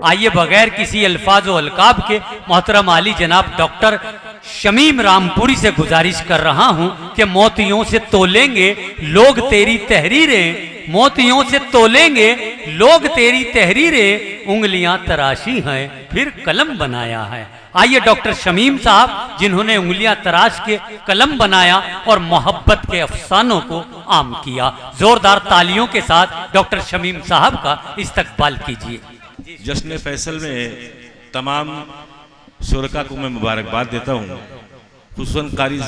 आइए बगैर किसी अल्फाज व अलकाब के मोहतरम आली जनाब डॉक्टर शमीम रामपुरी से गुजारिश कर रहा हूं कि मोतियों से तोलेंगे लोग तेरी तहरीरें, मोतियों से तोलेंगे लोग तेरी तहरीरें, उंगलियां तराशी हैं फिर कलम बनाया है। आइए डॉक्टर शमीम साहब जिन्होंने उंगलियां तराश के कलम बनाया और मोहब्बत के अफसानों को आम किया, जोरदार तालियों के साथ डॉक्टर शमीम साहब का इस्तकबाल कीजिए। जश्न फैसल में तमाम शुरका को मैं मुबारकबाद देता हूँ, खुसूसन कारी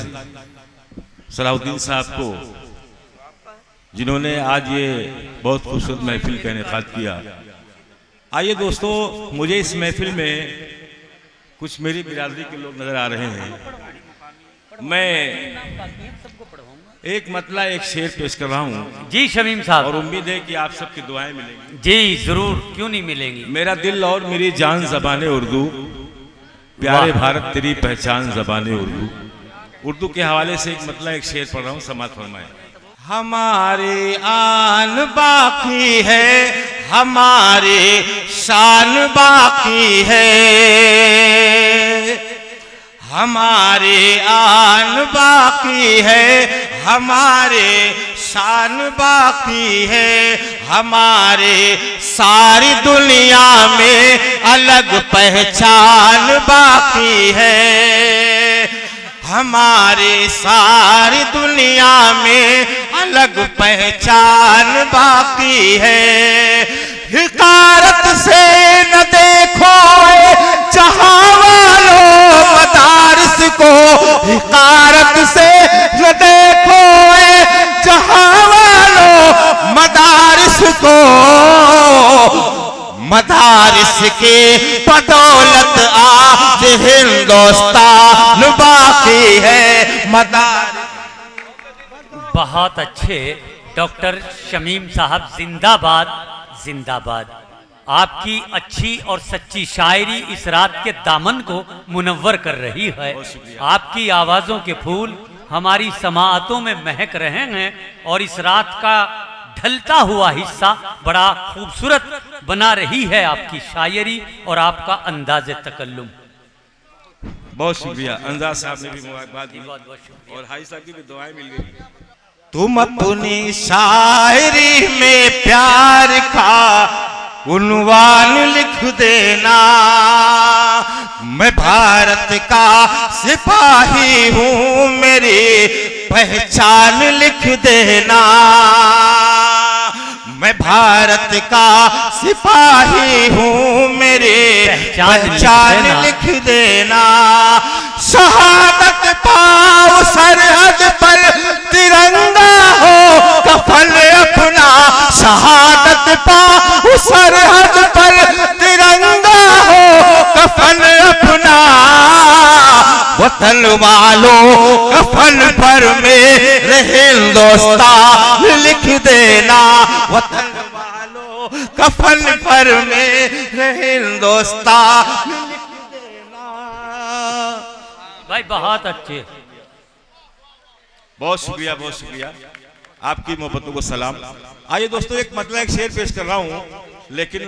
सलाहुद्दीन साहब को जिन्होंने आज ये बहुत खूबसूरत महफिल का इनेकाद किया। आइए दोस्तों, मुझे इस महफिल में कुछ मेरी बिरादरी के लोग नजर आ रहे हैं। मैं एक मतला एक शेर पेश कर रहा हूँ जी शमीम साहब, और उम्मीद है कि आप सबकी दुआएं मिलेंगी। जी जरूर, क्यों नहीं मिलेंगी। मेरा दिल और मेरी जान ज़बान उर्दू, प्यारे भारत तेरी पहचान ज़बान उर्दू। उर्दू के हवाले से एक मतला एक शेर पढ़ रहा हूँ, समात फरमाए। हमारे आन बाकी है, हमारे शान बाकी है, हमारे आन बाकी है, हमारे शान बाकी है, हमारे सारी दुनिया में अलग पहचान बाकी है, हमारे सारी दुनिया में अलग पहचान बाकी है। हिकारत से न देखो जहां वालों मदारिस को, हिकारत से न देखो जहां वालों मदारिस को, मदारिस के बदौलत आज हिंदुस्तान बाकी है। मदारिस बहुत अच्छे डॉक्टर शमीम साहब, जिंदाबाद जिंदाबाद। आपकी अच्छी और सच्ची शायरी इस रात के दामन को मुनव्वर कर रही है। आपकी आवाज़ों के फूल हमारी समाअतों में महक रहे हैं और इस रात का ढलता हुआ हिस्सा बड़ा खूबसूरत बना रही है आपकी शायरी और आपका अंदाज़े तकल्लुम। बहुत शुक्रिया। अंदाज साहब ने भी मुबारकबाद दी और हाई साहब की भी दुआएं मिल गई। तुम अपनी शायरी में प्यार का उन्वान लिख देना, मैं भारत का सिपाही हूँ मेरी पहचान लिख देना, मैं भारत का सिपाही हूँ मेरी पहचान लिख देना। शहादत पाओ सरहद पर तिरंगा हो कफन अपना, शहादत पाओ सरहद पर तिरंगा हो कफन अपना, वतन वालों कफन पर मेरे हिंदुस्तान लिख देना, वतन वालों कफन पर मेरे हिंदुस्तान लिख देना। भाई बहुत अच्छे, बहुत शुक्रिया, बहुत शुक्रिया। आपकी मोहब्बतों को सलाम। आइए दोस्तों, एक मतलब एक शेर पेश कर रहा हूँ, लेकिन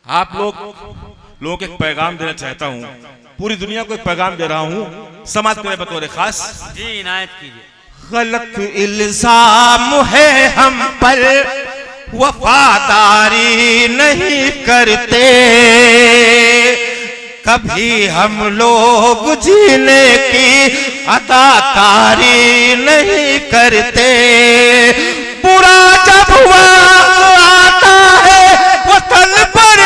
आप लोगों को एक पैगाम देना चाहता हूँ, पूरी दुनिया को एक पैगाम दे रहा हूँ, समाज के बतौर खास। जी इनायत कीजिए। गलत इल्जाम है हम पर, वफादारी नहीं करते, कभी हम लोग जीने की अदाकारी नहीं करते, बुरा जब वक्त आता है वतन पर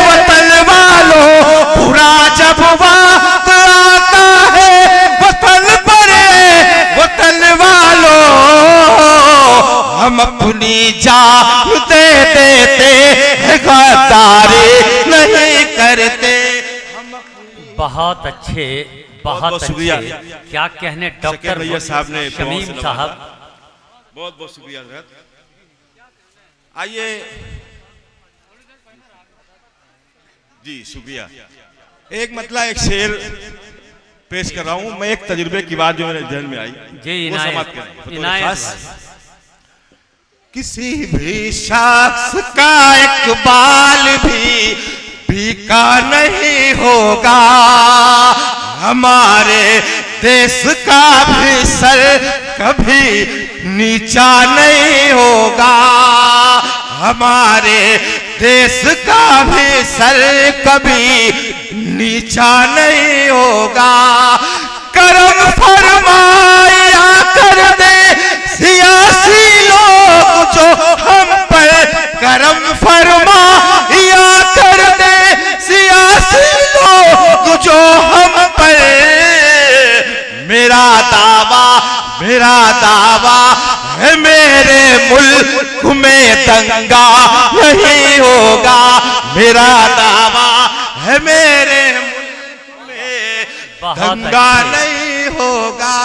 वतन वालों, बुरा जब वक्त आता है वतन पर वतन वालों, हम अपनी जान दे देते हैं, गद्दारी नहीं करते। बहुत अच्छे, बहुत शुक्रिया। क्या कहने डॉक्टर भैया साहब ने, शमीम साहब, बहुत बहुत शुक्रिया। आइए जी, शुक्रिया। एक मतलब एक शेर पेश कर रहा हूँ मैं, एक तजुर्बे की बात जो मेरे ध्यान में आई। जी इनायत। किसी भी शख्स का एक बाल भी फीका नहीं होगा, हमारे देश का भी सर कभी नीचा नहीं होगा, हमारे देश का भी सर कभी नीचा नहीं होगा। करम फरमाया कर दे सियासी लोग जो हम पर, करम फरमाया कर दे सियासी लोग जो हम पर। मेरा दावा है मेरे मुल्क में दंगा नहीं होगा, मेरा दावा है मेरे मुल्क में दंगा नहीं होगा।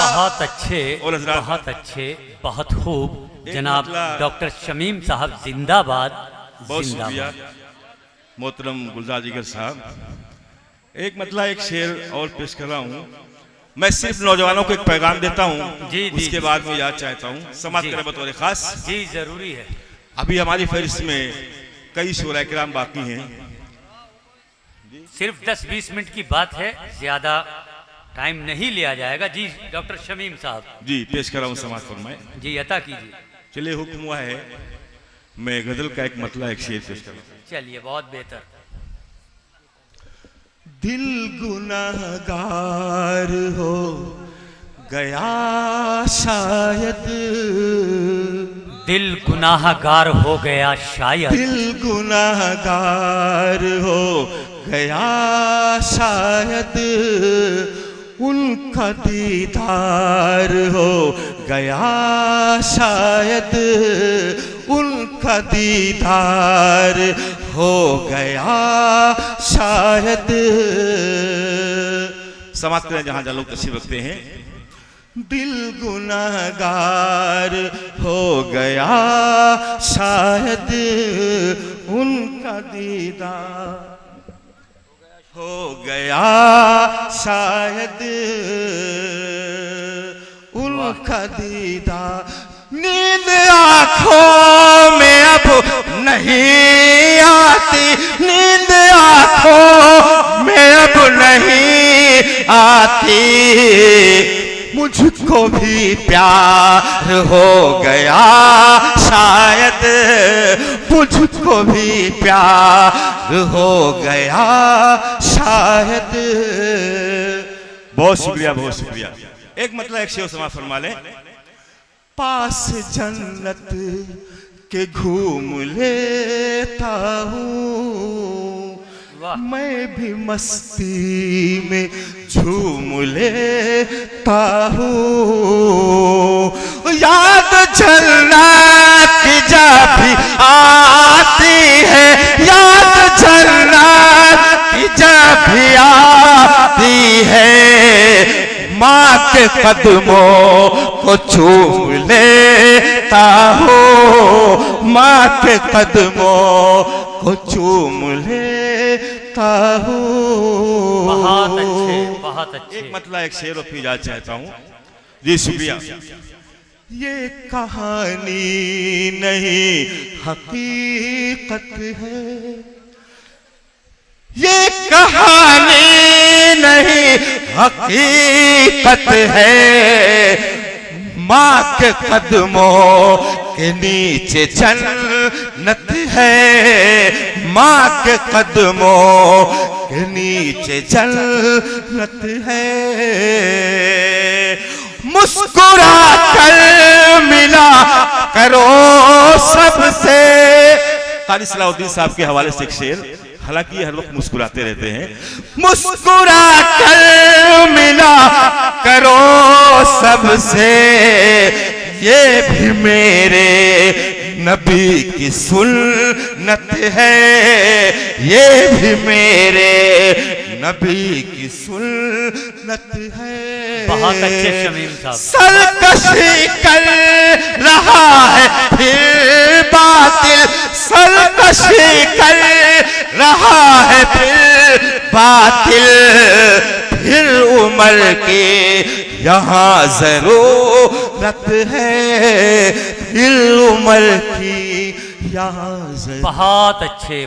बहुत अच्छे, और हज़रात, बहुत अच्छे, बहुत खूब एक जनाब मतलब- डॉक्टर शमीम साहब जिंदाबाद। बहुत जिंदाबाद। शुक्रिया मोहतरम गुलजार जिगर साहब। एक मतलब एक शेर और पेश कर रहा हूँ। मैं सिर्फ नौजवानों को एक पैगाम देता हूँ, जी, जी, उसके बाद मैं याद चाहता हूँ समाज जी। करे बतौर खास। जी जरूरी है। अभी हमारी फहरिस्त में कई शोरा किराम बाकी हैं। सिर्फ 10-20 मिनट की बात है, ज्यादा टाइम नहीं लिया जाएगा। जी डॉक्टर शमीम साहब। जी पेश कर रहा हूँ समाज फरमाए। जी अता कीजिए। चलिए हुक्म हुआ है, मैं गजल का एक मतलब एक शेर पेश कर रहा हूँ। चलिए बहुत बेहतर। दिल गुनाहगार हो गया शायद, दिल गुनाहगार हो गया शायद, दिल गुनाहगार हो गया शायद, उनका दीदार हो गया शायद, उनका दीदार हो गया शायद। समाप्त करें जहां जहाँ लोग तशरीफ रखते हैं। दिल गुनाहगार हो गया शायद, उनका दीदार हो गया शायद, उनका दीदार। नींद आंखों में अब नहीं आती, नींद आंखों में अब नहीं आती, मुझको भी प्यार हो गया शायद, मुझको भी प्यार हो गया शायद। बहुत शुक्रिया, बहुत शुक्रिया। एक मतलब एक शेर समाज फरमा लें। पास जन्नत के घूम लेता हूँ, वाह। मैं भी मस्ती में झूम लेता हूँ। याद जन्नत की जब भी आती है, याद जन्नत की जब भी आती है, माँ के कदमों को चूम लेता हूँ, माँ के कदमों को चूम लेता हूँ। बहुत अच्छे, बहुत अच्छे। एक मतलब एक शेर और फिर याद चाहता हूँ। जी शुक्रिया। ये कहानी नहीं हकीकत है, ये कहानी नहीं हकीकत है, माँ के कदमों के नीचे जन्नत है, माँ के कदमों के नीचे जन्नत है। मुस्कुरा कर मिला करो सबसे। कारी सलाउद्दीन साहब के हवाले से एक शेर, हालांकि ये हर वक्त मुस्कुराते रहते हैं। मुस्कुरा कर मिला करो सबसे, ये भी मेरे नबी की सुन्नत है, ये भी मेरे नबी की सुन्नत है। बहुत अच्छे शमीम साहब। सरकशी कर रहा है फिर बातिल, सरकशी कर रहा है फिर बातिल, फिर उम्र के यहाँ जरूरत है, फिर उम्र की यहाँ जरा बहुत अच्छे